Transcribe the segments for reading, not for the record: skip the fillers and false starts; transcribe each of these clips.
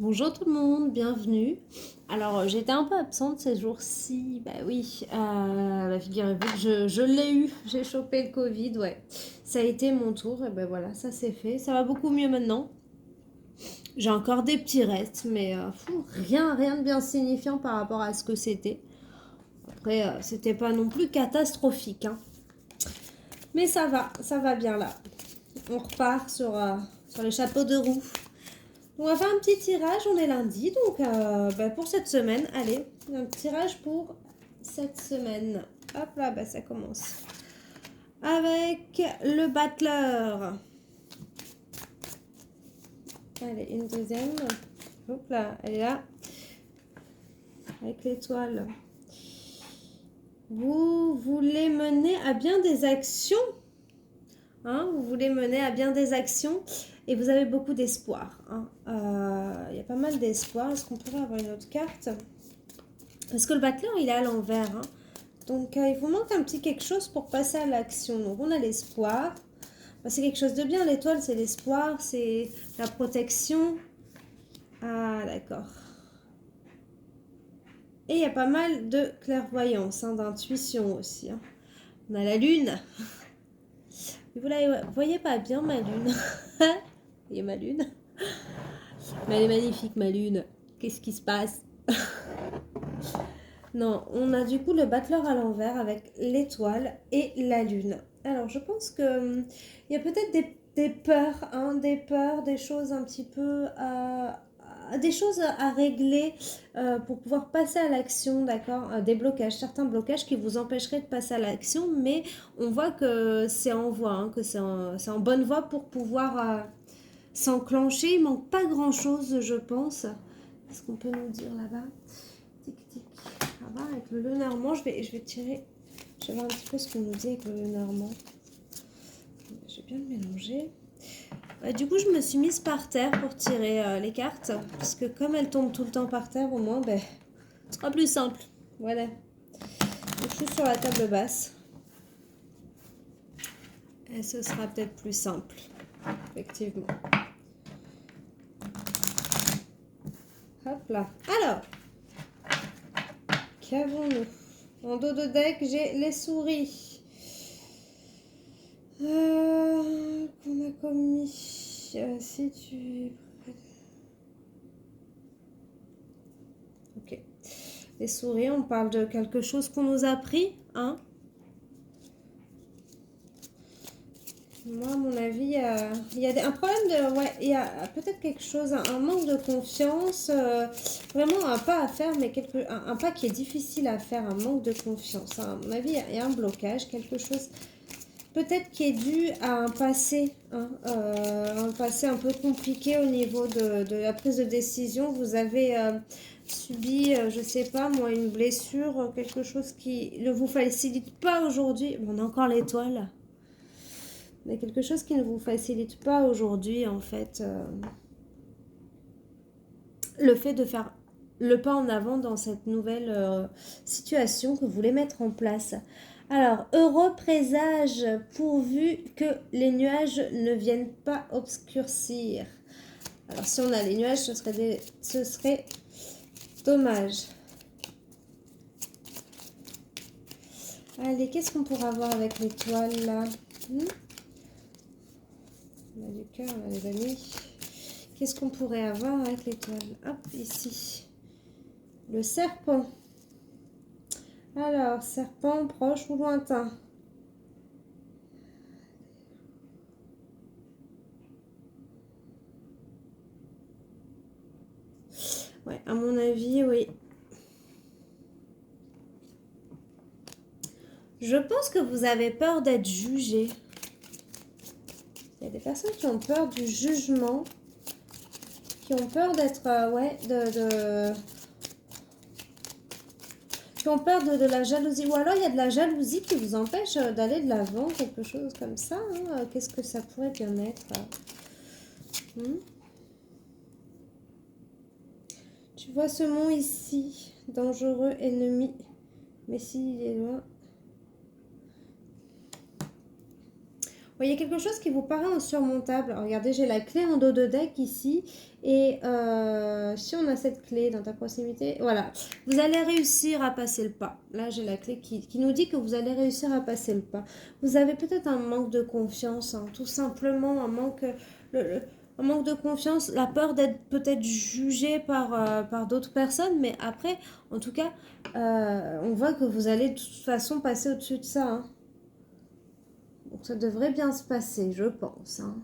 Bonjour tout le monde, bienvenue. Alors j'étais un peu absente ces jours-ci, bah oui, figurez-vous que je l'ai eu, j'ai chopé le Covid, ouais. Ça a été mon tour, et ben voilà, ça c'est fait, ça va beaucoup mieux maintenant. J'ai encore des petits restes, mais rien de bien signifiant par rapport à ce que c'était. Après, c'était pas non plus catastrophique, hein. Mais ça va bien là. On repart sur les chapeaux de roue. On va faire un petit tirage, on est lundi, donc pour cette semaine, allez, un tirage pour cette semaine. Hop là, ça commence. Avec le battleur. Allez, une deuxième. Hop là, elle est là. Avec l'étoile. Vous voulez mener à bien des actions, hein, vous voulez mener à bien des actions et vous avez beaucoup d'espoir, hein. Il y a pas mal d'espoir. Est-ce qu'on pourrait avoir une autre carte? Parce que le battleur, il est à l'envers, hein. Donc, il vous manque un petit quelque chose pour passer à l'action. Donc, on a l'espoir. C'est quelque chose de bien. L'étoile, c'est l'espoir, c'est la protection. Ah, d'accord. Et il y a pas mal de clairvoyance, hein, d'intuition aussi, hein. On a la lune. Vous la voyez pas bien, ma lune. Vous voyez ma lune? Mais elle est magnifique, ma lune. Qu'est-ce qui se passe? Non, on a du coup le battleur à l'envers avec l'étoile et la lune. Alors, je pense que il y a peut-être des peurs, hein, des choses un petit peu des choses à régler pour pouvoir passer à l'action, d'accord? Des blocages, certains blocages qui vous empêcheraient de passer à l'action, mais on voit que c'est en voie, hein, que c'est en bonne voie pour pouvoir s'enclencher. Il manque pas grand-chose, je pense. Qu'est-ce qu'on peut nous dire là-bas? Tic, tic. Ça va avec le Lenormand, je vais tirer. Je vais voir un petit peu ce qu'on nous dit avec le Lenormand. Je vais bien le mélanger. Du coup, je me suis mise par terre pour tirer les cartes. Parce que comme elles tombent tout le temps par terre, au moins, ce sera plus simple. Voilà. Donc, je suis sur la table basse. Et ce sera peut-être plus simple. Effectivement. Hop là. Alors, qu'avons-nous? En dos de deck, j'ai les souris. Qu'on a commis. Si tu... Ok. Les souris, on parle de quelque chose qu'on nous a appris, hein. Moi, à mon avis, il y a un problème de... Ouais, il y a peut-être quelque chose, un manque de confiance. Vraiment un pas à faire, mais un pas qui est difficile à faire, un manque de confiance, hein. À mon avis, il y a un blocage, quelque chose peut-être qui est dû à un passé un peu compliqué au niveau de la prise de décision. Vous avez subi, je sais pas moi, une blessure, quelque chose qui ne vous facilite pas aujourd'hui. Bon, on a encore l'étoile. Mais quelque chose qui ne vous facilite pas aujourd'hui, en fait. Le fait de faire le pas en avant dans cette nouvelle situation que vous voulez mettre en place. Alors, heureux présage pourvu que les nuages ne viennent pas obscurcir. Alors, si on a les nuages, ce serait dommage. Allez, qu'est-ce qu'on pourra avoir avec l'étoile là? On a du cœur, on a les amis. Qu'est-ce qu'on pourrait avoir avec l'étoile? Hop, ici. Le serpent. Alors, serpent proche ou lointain? Ouais, à mon avis, oui. Je pense que vous avez peur d'être jugé. Il y a des personnes qui ont peur du jugement, qui ont peur d'être, qui ont peur de la jalousie. Ou alors, il y a de la jalousie qui vous empêche d'aller de l'avant, quelque chose comme ça, hein. Qu'est-ce que ça pourrait bien être? Tu vois ce mont ici, dangereux ennemi. Mais s'il est loin... Il y a quelque chose qui vous paraît insurmontable. Alors, regardez, j'ai la clé en dos de deck ici. Et si on a cette clé dans ta proximité, voilà, vous allez réussir à passer le pas. Là, j'ai la clé qui nous dit que vous allez réussir à passer le pas. Vous avez peut-être un manque de confiance, hein, tout simplement, un manque de confiance, la peur d'être peut-être jugé par d'autres personnes, mais après, en tout cas, on voit que vous allez de toute façon passer au-dessus de ça, hein. Donc ça devrait bien se passer, je pense, hein.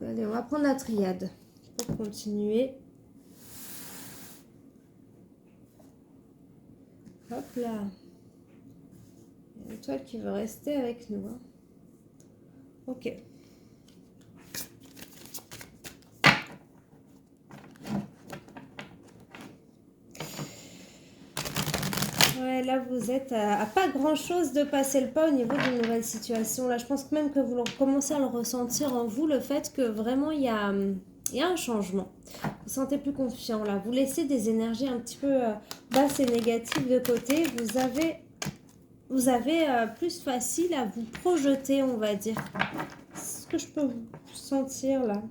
Allez, on va prendre la triade pour continuer. Hop là. Il y a une étoile qui veut rester avec nous, hein. Ok. Ouais, là, vous êtes à pas grand-chose de passer le pas au niveau d'une nouvelle situation. Là, je pense même que vous commencez à le ressentir en vous, le fait que vraiment, il y a un changement. Vous vous sentez plus confiant, là. Vous laissez des énergies un petit peu basses et négatives de côté. Vous avez plus facile à vous projeter, on va dire. C'est ce que je peux sentir, là.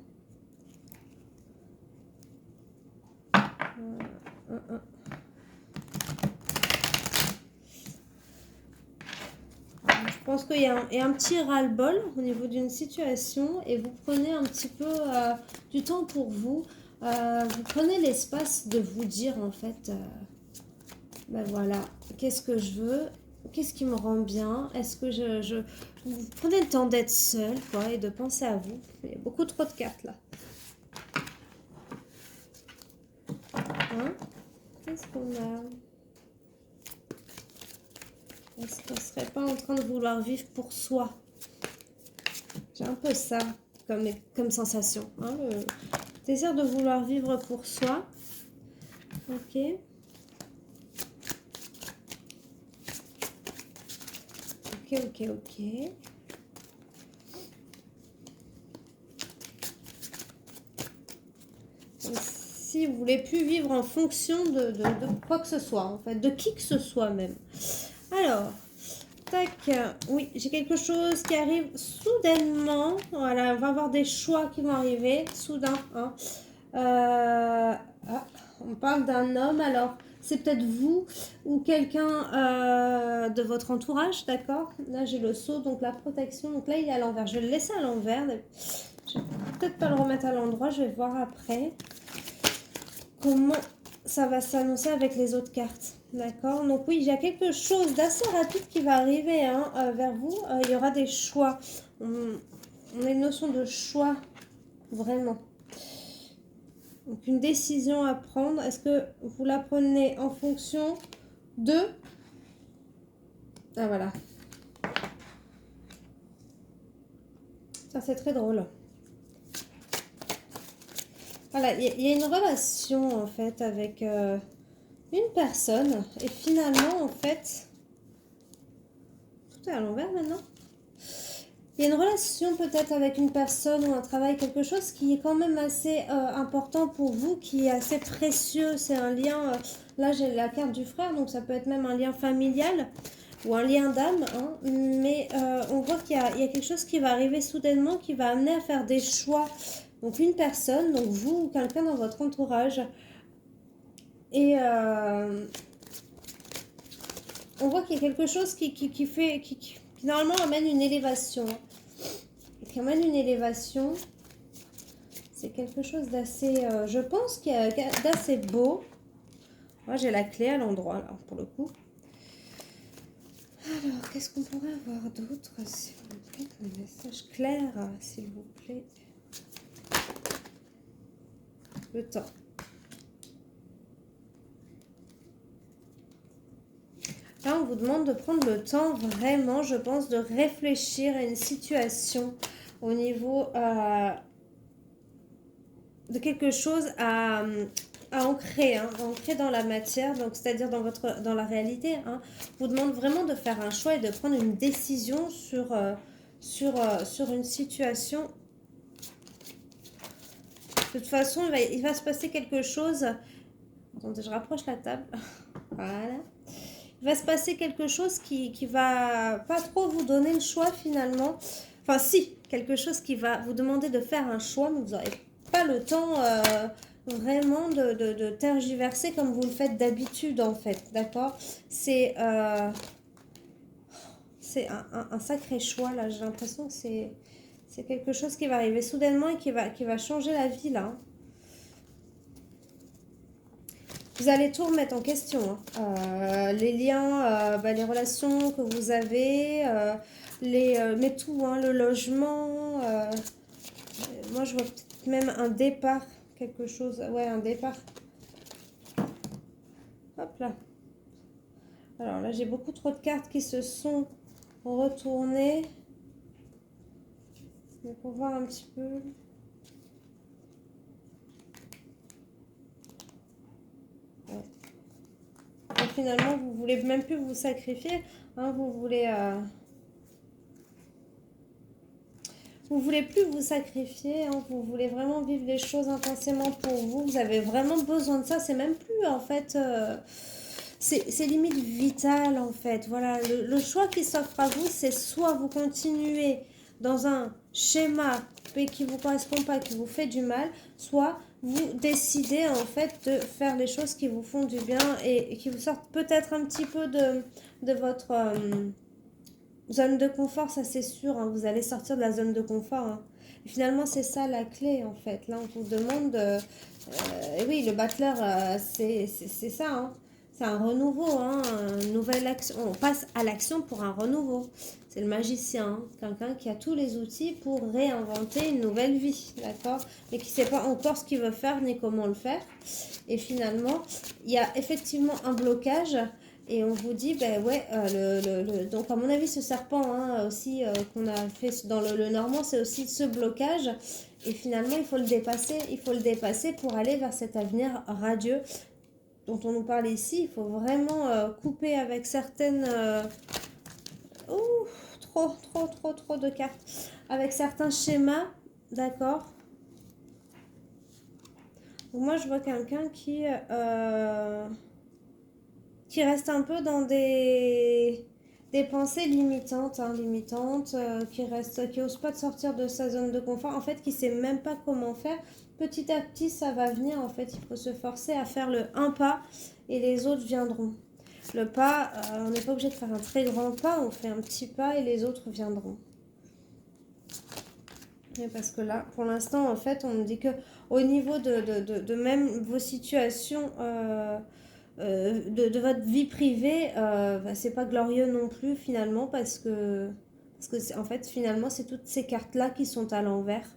Je pense qu'il y a un petit ras-le-bol au niveau d'une situation et vous prenez un petit peu du temps pour vous. Vous prenez l'espace de vous dire en fait, ben voilà, qu'est-ce que je veux, qu'est-ce qui me rend bien, est-ce que vous prenez le temps d'être seul quoi, et de penser à vous. Il y a beaucoup trop de cartes là. Hein? Qu'est-ce qu'on a? Est-ce qu'on ne serait pas en train de vouloir vivre pour soi? J'ai un peu ça comme sensation. Hein, le désir de vouloir vivre pour soi. Ok. Ok. Donc, si vous voulez plus vivre en fonction de quoi que ce soit, en fait, de qui que ce soit même. Alors, tac, oui, j'ai quelque chose qui arrive soudainement. Voilà, on va avoir des choix qui vont arriver, soudain. Hein. On parle d'un homme, alors c'est peut-être vous ou quelqu'un de votre entourage, d'accord? Là, j'ai le sceau, donc la protection. Donc là, il est à l'envers. Je vais le laisser à l'envers. Je vais peut-être pas le remettre à l'endroit, je vais voir après comment ça va s'annoncer avec les autres cartes. D'accord, donc oui, il y a quelque chose d'assez rapide qui va arriver hein, vers vous. Il y aura des choix. On a une notion de choix, vraiment. Donc une décision à prendre. Est-ce que vous la prenez en fonction de... Ah voilà. Ça c'est très drôle. Voilà, il y a une relation en fait avec... une personne et finalement en fait tout est à l'envers maintenant. Il y a une relation peut-être avec une personne ou un travail, quelque chose qui est quand même assez important pour vous, qui est assez précieux. C'est un lien, là j'ai la carte du frère, donc ça peut être même un lien familial ou un lien d'âme, hein, mais on voit qu'il y a quelque chose qui va arriver soudainement, qui va amener à faire des choix. Donc une personne, donc vous ou quelqu'un dans votre entourage. Et on voit qu'il y a quelque chose qui normalement amène une élévation. Qui amène une élévation. C'est quelque chose d'assez, je pense, d'assez beau. Moi, j'ai la clé à l'endroit, là, pour le coup. Alors, qu'est-ce qu'on pourrait avoir d'autre, s'il vous plaît? Un message clair, s'il vous plaît. Le temps. Là, on vous demande de prendre le temps vraiment, je pense, de réfléchir à une situation au niveau de quelque chose à ancrer, hein, ancrer dans la matière, donc c'est-à-dire dans la réalité. Hein. On vous demande vraiment de faire un choix et de prendre une décision sur une situation. De toute façon, il va se passer quelque chose. Attendez, je rapproche la table. Voilà. Il va se passer quelque chose qui va pas trop vous donner le choix finalement. Enfin si, quelque chose qui va vous demander de faire un choix, mais vous n'aurez pas le temps vraiment de tergiverser comme vous le faites d'habitude en fait, d'accord? C'est un sacré choix là, j'ai l'impression que c'est quelque chose qui va arriver soudainement et qui va changer la vie là, hein. Vous allez tout remettre en question, hein. Les liens, les relations que vous avez, mais tout, hein, le logement. Moi, je vois peut-être même un départ, quelque chose. Ouais, un départ. Hop là. Alors là, j'ai beaucoup trop de cartes qui se sont retournées. Mais pour voir un petit peu. Ouais. Et finalement, vous voulez même plus vous sacrifier, hein, vous voulez plus vous sacrifier, hein, vous voulez vraiment vivre les choses intensément pour vous. Vous avez vraiment besoin de ça. C'est même plus en fait, c'est limite vital en fait. Voilà, le choix qui s'offre à vous, c'est soit vous continuez dans un schéma qui vous correspond pas, qui vous fait du mal, soit vous décidez en fait de faire les choses qui vous font du bien et qui vous sortent peut-être un petit peu de votre zone de confort, ça c'est sûr, hein, vous allez sortir de la zone de confort, hein. Et finalement, c'est ça la clé en fait. Là, on vous demande. Et oui, le battleur, c'est ça, hein. C'est un renouveau, hein, une nouvelle action. On passe à l'action pour un renouveau. C'est le magicien, hein, quelqu'un qui a tous les outils pour réinventer une nouvelle vie, d'accord? Mais qui ne sait pas encore ce qu'il veut faire ni comment le faire. Et finalement, il y a effectivement un blocage. Et on vous dit, ben ouais, donc à mon avis, ce serpent, hein, aussi, qu'on a fait dans le normand, c'est aussi ce blocage. Et finalement, il faut le dépasser. Il faut le dépasser pour aller vers cet avenir radieux dont on nous parle ici. Il faut vraiment couper avec certaines... trop de cartes. Avec certains schémas, d'accord? Donc moi, je vois quelqu'un qui reste un peu dans des pensées limitantes, hein, qui n'ose pas de sortir de sa zone de confort, en fait, qui sait même pas comment faire. Petit à petit, ça va venir, en fait, il faut se forcer à faire le un pas et les autres viendront. Le pas, on n'est pas obligé de faire un très grand pas, on fait un petit pas et les autres viendront. Et parce que là, pour l'instant, en fait, on me dit que au niveau de même vos situations... de votre vie privée, c'est pas glorieux non plus finalement parce que en fait finalement c'est toutes ces cartes là qui sont à l'envers.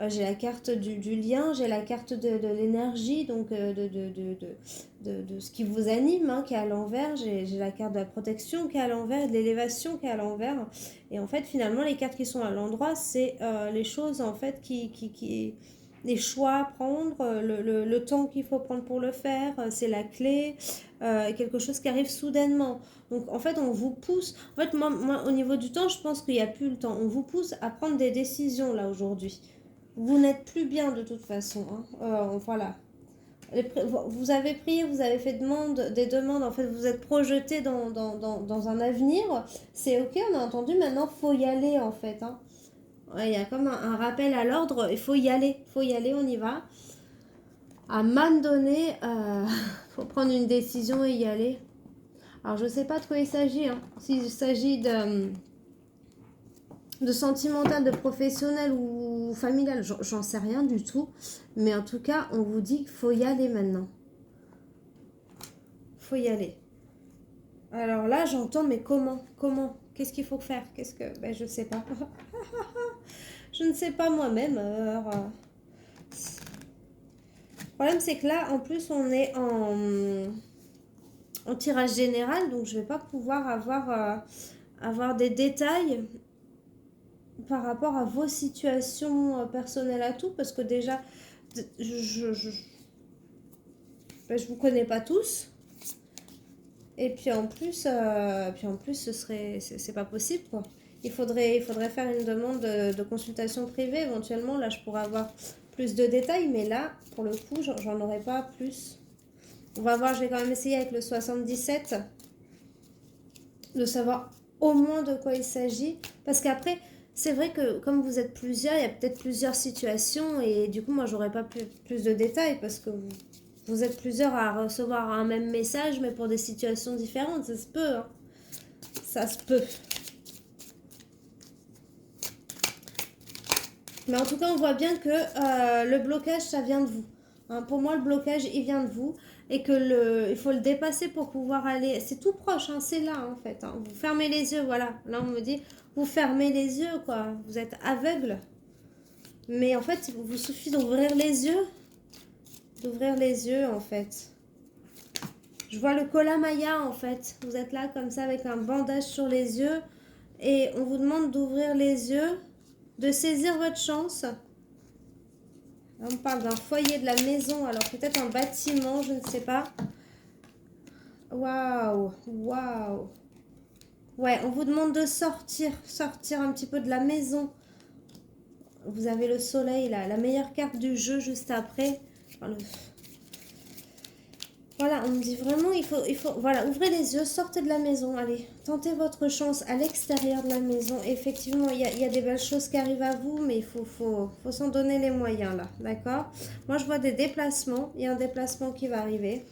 J'ai la carte du lien, j'ai la carte de l'énergie, donc de ce qui vous anime, hein, qui est à l'envers, j'ai la carte de la protection qui est à l'envers, de l'élévation qui est à l'envers. Et en fait finalement les cartes qui sont à l'endroit, c'est les choses en fait les choix à prendre, le temps qu'il faut prendre pour le faire, c'est la clé, quelque chose qui arrive soudainement. Donc en fait on vous pousse, en fait moi au niveau du temps je pense qu'il n'y a plus le temps, on vous pousse à prendre des décisions là aujourd'hui. Vous n'êtes plus bien de toute façon, hein. Voilà. Vous avez prié, vous avez fait des demandes, en fait vous êtes projeté dans un avenir, c'est ok, on a entendu, maintenant faut y aller en fait, hein. Ouais, il y a comme un rappel à l'ordre, il faut y aller, on y va. À un moment donné, faut prendre une décision et y aller. Alors je sais pas de quoi il s'agit, hein. S'il s'agit de sentimental, de professionnel ou familial, j'en sais rien du tout. Mais en tout cas, on vous dit qu'il faut y aller maintenant. Faut y aller. Alors là, j'entends, mais comment qu'est-ce qu'il faut faire? Ben, je sais pas. Je ne sais pas moi-même. Le problème, c'est que là, en plus, on est en tirage général, donc je vais pas pouvoir avoir des détails par rapport à vos situations personnelles à tout, parce que déjà, je vous connais pas tous. Et puis en plus, c'est pas possible quoi. Il faudrait faire une demande de consultation privée éventuellement. Là, je pourrais avoir plus de détails, mais là, pour le coup, j'en aurai pas plus. On va voir, je vais quand même essayer avec le 77 de savoir au moins de quoi il s'agit. Parce qu'après, C'est vrai que comme vous êtes plusieurs, il y a peut-être plusieurs situations et du coup, moi, j'aurais pas plus de détails parce que vous êtes plusieurs à recevoir un même message, mais pour des situations différentes. Ça se peut, hein. Ça se peut. Mais en tout cas, on voit bien que le blocage, ça vient de vous. Hein, pour moi, le blocage, il vient de vous. Et que il faut le dépasser pour pouvoir aller. C'est tout proche, hein, c'est là en fait. Hein. Vous fermez les yeux, voilà. Là, on me dit, vous fermez les yeux, quoi. Vous êtes aveugle. Mais en fait, il vous suffit d'ouvrir les yeux. D'ouvrir les yeux, en fait. Je vois le Kolamaya, en fait. Vous êtes là, comme ça, avec un bandage sur les yeux. Et on vous demande d'ouvrir les yeux, de saisir votre chance. On parle d'un foyer, de la maison, alors peut-être un bâtiment, je ne sais pas. Waouh, waouh. Ouais, on vous demande de sortir un petit peu de la maison. Vous avez le soleil, là, la meilleure carte du jeu juste après. Enfin, voilà, on me dit vraiment, voilà, ouvrez les yeux, sortez de la maison, allez, tentez votre chance à l'extérieur de la maison. Effectivement, il y a des belles choses qui arrivent à vous, mais il faut s'en donner les moyens, là, d'accord? Moi, je vois des déplacements, il y a un déplacement qui va arriver.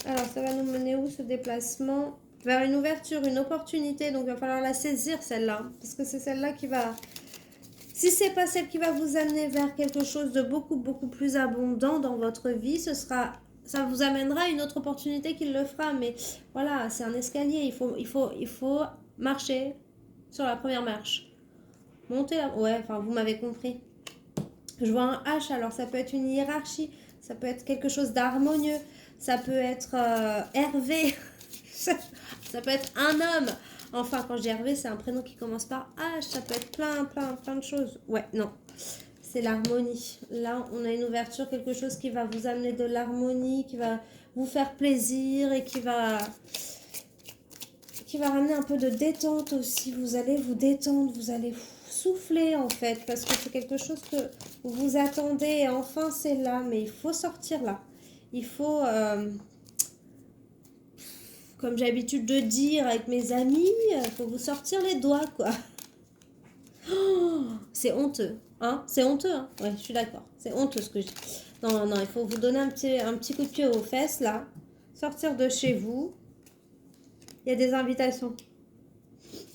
Alors, ça va nous mener où, ce déplacement? Vers une ouverture, une opportunité, donc il va falloir la saisir, celle-là, parce que c'est celle-là qui va... Si c'est pas celle qui va vous amener vers quelque chose de beaucoup, beaucoup plus abondant dans votre vie, ça vous amènera à une autre opportunité qui le fera. Mais voilà, c'est un escalier. Il faut marcher sur la première marche. Monter là. Ouais, enfin, vous m'avez compris. Je vois un H, alors ça peut être une hiérarchie, ça peut être quelque chose d'harmonieux, ça peut être Hervé, ça peut être un homme. Enfin, quand je dis Hervé, c'est un prénom qui commence par H, ça peut être plein de choses. Ouais, non, c'est l'harmonie. Là, on a une ouverture, quelque chose qui va vous amener de l'harmonie, qui va vous faire plaisir et qui va ramener un peu de détente aussi. Vous allez vous détendre, vous allez souffler en fait, parce que c'est quelque chose que vous attendez et enfin c'est là, mais il faut sortir là. Il faut, comme j'ai l'habitude de dire avec mes amis, il faut vous sortir les doigts quoi. Oh, c'est honteux, hein? C'est honteux, hein? Ouais, je suis d'accord. C'est honteux ce que je dis. Non, non, il faut vous donner un petit coup de pied aux fesses là, sortir de chez vous. Il y a des invitations.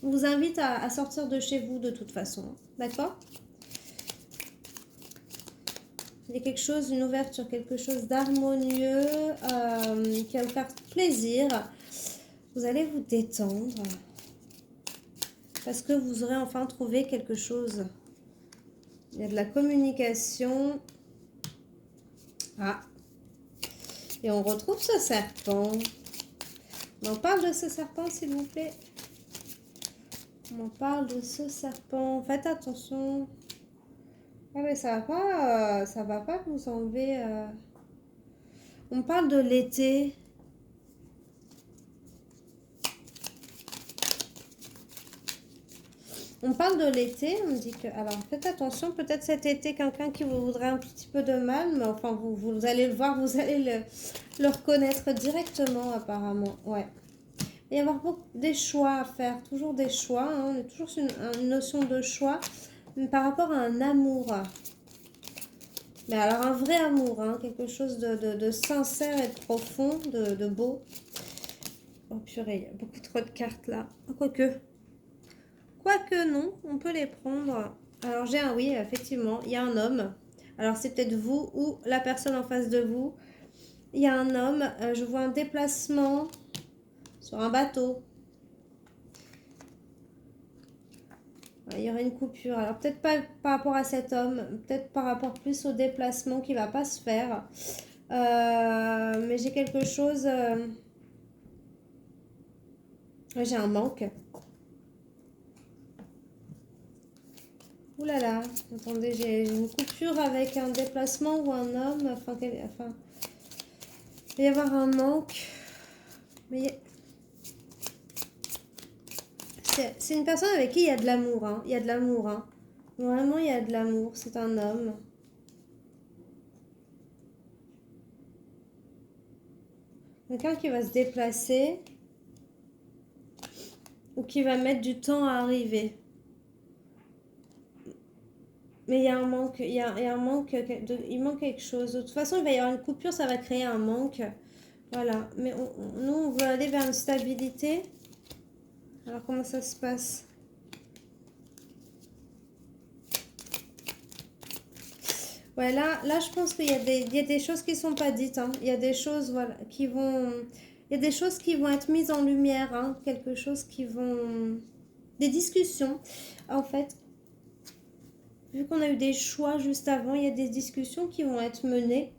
On vous invite à sortir de chez vous de toute façon. D'accord? Il y a quelque chose, une ouverture, quelque chose d'harmonieux qui va vous faire plaisir. Vous allez vous détendre parce que vous aurez enfin trouvé quelque chose. Il y a de la communication. Ah, et on retrouve ce serpent. On en parle de ce serpent, s'il vous plaît. On en parle de ce serpent. Faites attention. Ah mais ça va pas vous enlever. On parle de l'été. On parle de l'été, on me dit que... Alors, faites attention, peut-être cet été, quelqu'un qui vous voudrait un petit peu de mal, mais enfin, vous allez le voir, vous allez le reconnaître directement, apparemment. Ouais. Il va y avoir des choix à faire, toujours des choix. Hein, on est toujours sur une notion de choix, mais par rapport à un amour. Mais alors, un vrai amour, hein, quelque chose de sincère et de profond, de beau. Oh purée, il y a beaucoup trop de cartes là. Quoique... Quoique non, on peut les prendre. Alors j'ai un oui, effectivement, il y a un homme. Alors c'est peut-être vous ou la personne en face de vous. Il y a un homme, je vois un déplacement sur un bateau. Il y aurait une coupure. Alors peut-être pas par rapport à cet homme, peut-être par rapport plus au déplacement qui va pas se faire. Mais j'ai quelque chose... j'ai un manque. Ouh là là, attendez, j'ai une coupure avec un déplacement ou un homme. Enfin, il va y avoir un manque. Mais c'est une personne avec qui il y a de l'amour. Hein. Il y a de l'amour. Hein. Vraiment, il y a de l'amour. C'est un homme. Quelqu'un qui va se déplacer. ou qui va mettre du temps à arriver. Mais il y a un manque, il y a un manque, il manque quelque chose. De toute façon, il va y avoir une coupure, ça va créer un manque. Voilà. Mais nous, on veut aller vers une stabilité. Alors, comment ça se passe? Ouais, là, je pense il y a des choses qui sont pas dites. Hein. Il y a des choses, voilà, qui vont... Il y a des choses qui vont être mises en lumière. Hein. Quelque chose qui vont... Des discussions. En fait, vu qu'on a eu des choix juste avant, il y a des discussions qui vont être menées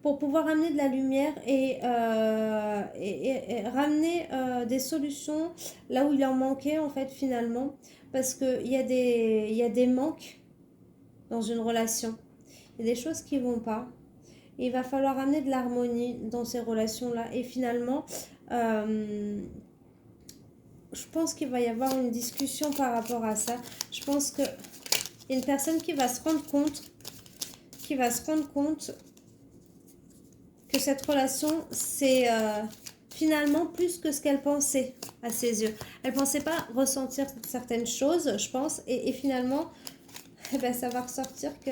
pour pouvoir amener de la lumière et ramener des solutions là où il en manquait, en fait, finalement. Parce qu'il il y a des manques dans une relation. Il y a des choses qui vont pas. Il va falloir amener de l'harmonie dans ces relations-là. Et finalement, je pense qu'il va y avoir une discussion par rapport à ça. Je pense qu'il y a une personne qui va se rendre compte, que cette relation, c'est finalement plus que ce qu'elle pensait à ses yeux. Elle ne pensait pas ressentir certaines choses, je pense. Et finalement, eh ben, ça va ressortir que...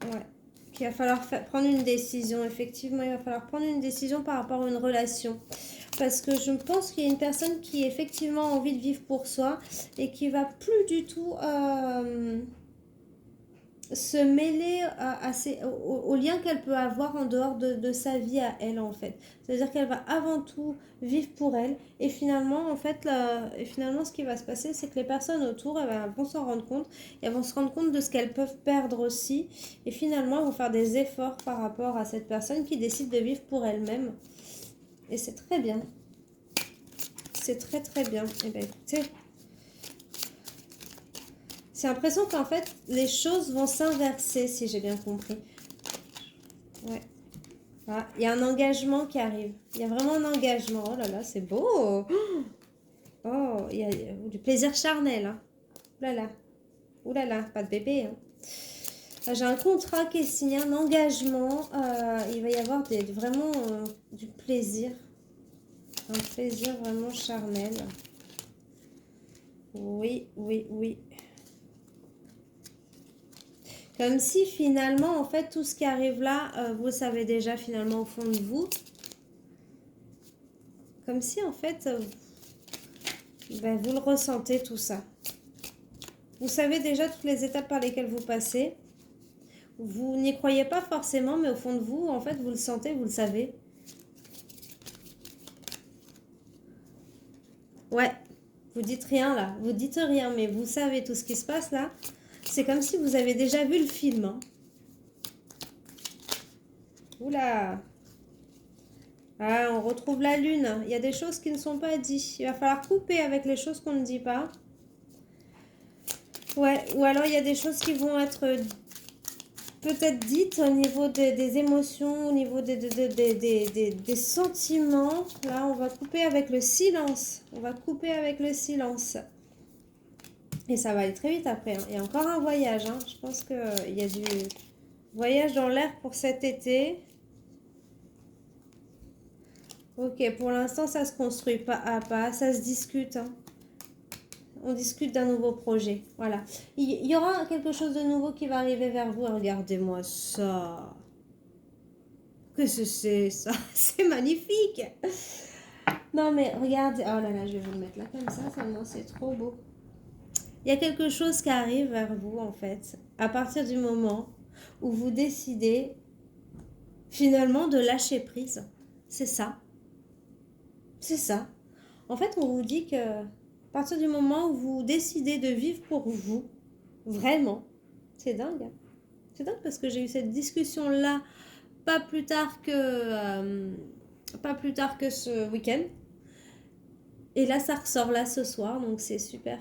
Ouais. Qu'il va falloir prendre une décision. Effectivement, il va falloir prendre une décision par rapport à une relation. Parce que je pense qu'il y a une personne qui effectivement a envie de vivre pour soi et qui va plus du tout se mêler aux liens qu'elle peut avoir en dehors de sa vie à elle, en fait. C'est-à-dire qu'elle va avant tout vivre pour elle. Et finalement, en fait, finalement, ce qui va se passer, c'est que les personnes autour, elles vont s'en rendre compte. Et elles vont se rendre compte de ce qu'elles peuvent perdre aussi. Et finalement, elles vont faire des efforts par rapport à cette personne qui décide de vivre pour elle-même. Et c'est très bien. C'est très très bien. Et bien écoutez, j'ai l'impression qu'en fait, les choses vont s'inverser, si j'ai bien compris. Ouais. Ah, il y a un engagement qui arrive. Il y a vraiment un engagement. Oh là là, c'est beau. Oh, il y a du plaisir charnel. Hein. Ouh là là. Ouh là là, pas de bébé. Hein. Là, j'ai un contrat qui est signé, un engagement. Il va y avoir vraiment du plaisir. Un plaisir vraiment charnel. Oui, oui, oui. Comme si finalement, en fait, tout ce qui arrive là, vous le savez déjà finalement au fond de vous. Comme si en fait, ben, vous le ressentez tout ça. Vous savez déjà toutes les étapes par lesquelles vous passez. Vous n'y croyez pas forcément, mais au fond de vous, en fait, vous le sentez, vous le savez. Ouais, vous dites rien là, vous dites rien, mais vous savez tout ce qui se passe là. C'est comme si vous avez déjà vu le film. Hein. Oula! Ah, on retrouve la lune. Il y a des choses qui ne sont pas dites. Il va falloir couper avec les choses qu'on ne dit pas. Ouais, ou alors il y a des choses qui vont être peut-être dites au niveau des émotions, au niveau des sentiments. Là, on va couper avec le silence. On va couper avec le silence. Et ça va aller très vite après. Hein. Il y a encore un voyage. Hein. Je pense qu'il y a du voyage dans l'air pour cet été. Ok, pour l'instant, ça se construit pas à pas. Ça se discute. Hein. On discute d'un nouveau projet. Voilà. Il y aura quelque chose de nouveau qui va arriver vers vous. Regardez-moi ça. Qu'est-ce que c'est ça? C'est magnifique. Non mais regardez. Oh là là, je vais vous le mettre là comme ça. Seulement, c'est trop beau. Il y a quelque chose qui arrive vers vous en fait. À partir du moment où vous décidez finalement de lâcher prise. C'est ça. C'est ça. En fait, on vous dit que à partir du moment où vous décidez de vivre pour vous, vraiment, c'est dingue. Hein. C'est dingue parce que j'ai eu cette discussion-là pas plus tard que ce week-end. Et là, ça ressort là ce soir, donc c'est super.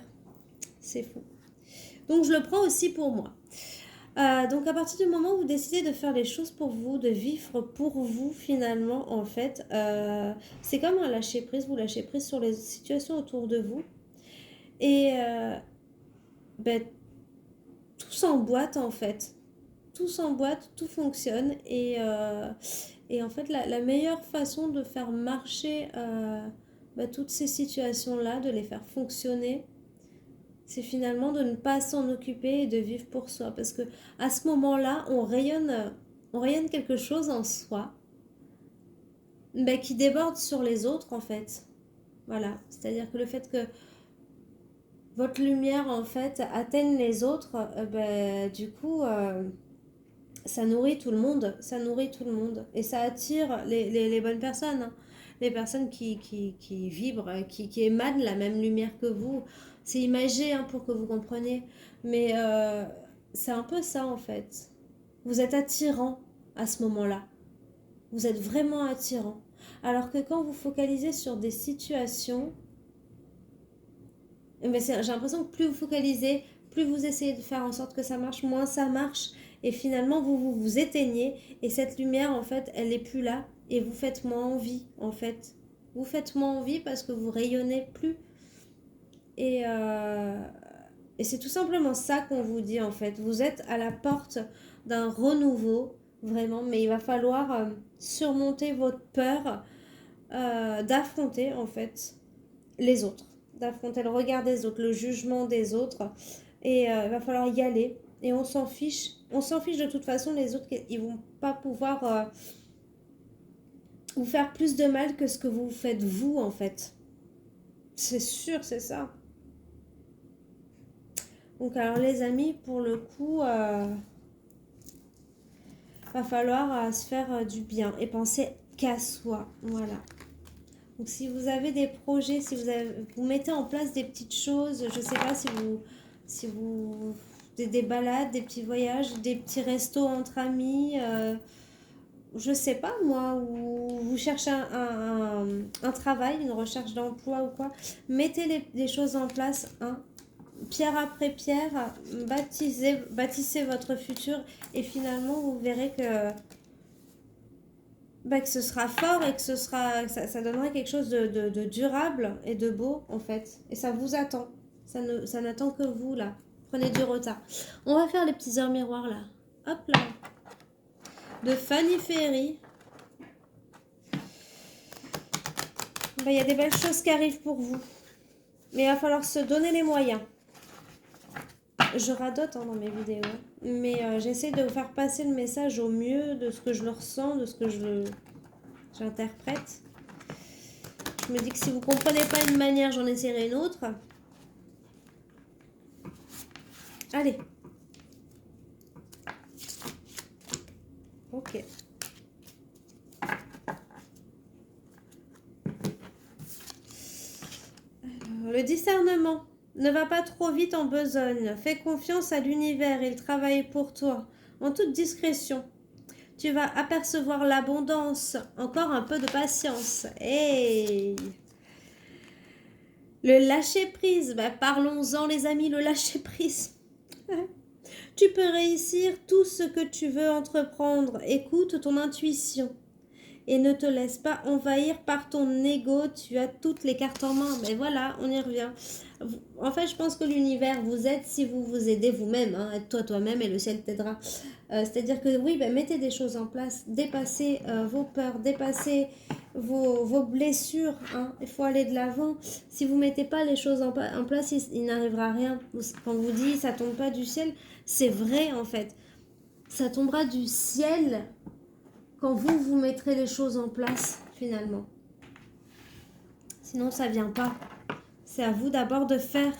C'est fou. Donc, je le prends aussi pour moi. Donc, à partir du moment où vous décidez de faire les choses pour vous, de vivre pour vous, finalement, en fait, c'est comme un lâcher-prise. Vous lâchez prise sur les situations autour de vous. Et ben, tout s'emboîte, en fait. tout s'emboîte, tout fonctionne. Et en fait, la meilleure façon de faire marcher toutes ces situations-là, de les faire fonctionner, c'est finalement de ne pas s'en occuper et de vivre pour soi. Parce que à ce moment-là, on rayonne quelque chose en soi qui déborde sur les autres, en fait. Voilà. C'est-à-dire que le fait que votre lumière, en fait, atteigne les autres, du coup, ça nourrit tout le monde. Ça nourrit tout le monde. Et ça attire les bonnes personnes. Hein. Les personnes qui vibrent, qui émanent la même lumière que vous. C'est imagé hein, pour que vous compreniez. Mais c'est un peu ça, en fait. Vous êtes attirant à ce moment-là. Vous êtes vraiment attirant. Alors que quand vous focalisez sur des situations, j'ai l'impression que plus vous focalisez, plus vous essayez de faire en sorte que ça marche, moins ça marche. Et finalement, vous éteignez. Et cette lumière, en fait, elle n'est plus là. Et vous faites moins envie, en fait. Vous faites moins envie parce que vous rayonnez plus. Et c'est tout simplement ça qu'on vous dit, en fait. Vous êtes à la porte d'un renouveau, vraiment. Mais il va falloir surmonter votre peur d'affronter, en fait, les autres. D'affronter le regard des autres, le jugement des autres. Et il va falloir y aller. Et on s'en fiche. On s'en fiche de toute façon. Les autres, ils vont pas pouvoir vous faire plus de mal que ce que vous faites vous, en fait. C'est sûr, c'est ça. Donc alors les amis, pour le coup, va falloir se faire du bien et penser qu'à soi. Voilà. Donc si vous avez des projets, si vous mettez en place des petites choses, je ne sais pas si vous des balades, des petits voyages, des petits restos entre amis, je sais pas moi, ou vous cherchez un travail, une recherche d'emploi ou quoi, mettez les choses en place, hein, pierre après pierre, bâtissez votre futur et finalement vous verrez que ce sera fort et que ça donnera quelque chose de durable et de beau en fait. Et ça vous attend. Ça n'attend que vous là. Prenez du retard. On va faire les petits heures miroirs là. Hop là. De Fanny Ferry. Il y a des belles choses qui arrivent pour vous. Mais il va falloir se donner les moyens. Je radote dans mes vidéos. Mais j'essaie de vous faire passer le message au mieux de ce que je le ressens, de ce que j'interprète. Je me dis que si vous ne comprenez pas une manière, j'en essaierai une autre. Allez. Ok. Alors, le discernement. Ne va pas trop vite en besogne. Fais confiance à l'univers, il travaille pour toi. En toute discrétion. Tu vas apercevoir l'abondance. Encore un peu de patience. Hey! Le lâcher-prise. Parlons-en les amis, le lâcher-prise. Tu peux réussir tout ce que tu veux entreprendre. Écoute ton intuition. Et ne te laisse pas envahir par ton ego. Tu as toutes les cartes en main. Mais voilà, on y revient. En fait, je pense que l'univers vous aide si vous vous aidez vous-même. Hein. Aide-toi toi-même et le ciel t'aidera. C'est-à-dire que oui, mettez des choses en place. Dépassez vos peurs, dépassez vos blessures. Hein. Il faut aller de l'avant. Si vous ne mettez pas les choses en place, il n'arrivera rien. Quand on vous dit ça tombe pas du ciel, c'est vrai en fait. Ça tombera du ciel quand vous mettrez les choses en place finalement. Sinon, ça vient pas. C'est à vous d'abord de faire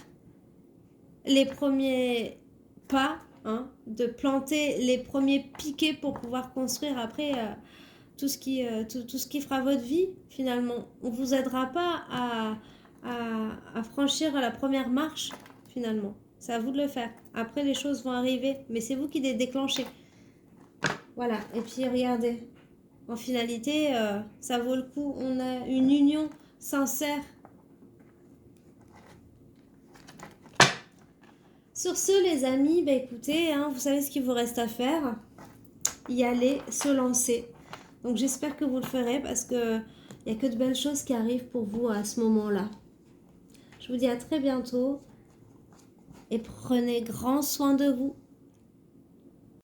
les premiers pas, hein, de planter les premiers piquets pour pouvoir construire après tout ce qui fera votre vie finalement. On ne vous aidera pas à franchir la première marche finalement. C'est à vous de le faire. Après, les choses vont arriver, mais c'est vous qui les déclenchez. Voilà, et puis regardez, en finalité, ça vaut le coup. On a une union sincère. Sur ce, les amis, écoutez, hein, vous savez ce qu'il vous reste à faire. Y aller, se lancer. Donc j'espère que vous le ferez parce qu'il n'y a que de belles choses qui arrivent pour vous à ce moment-là. Je vous dis à très bientôt et prenez grand soin de vous.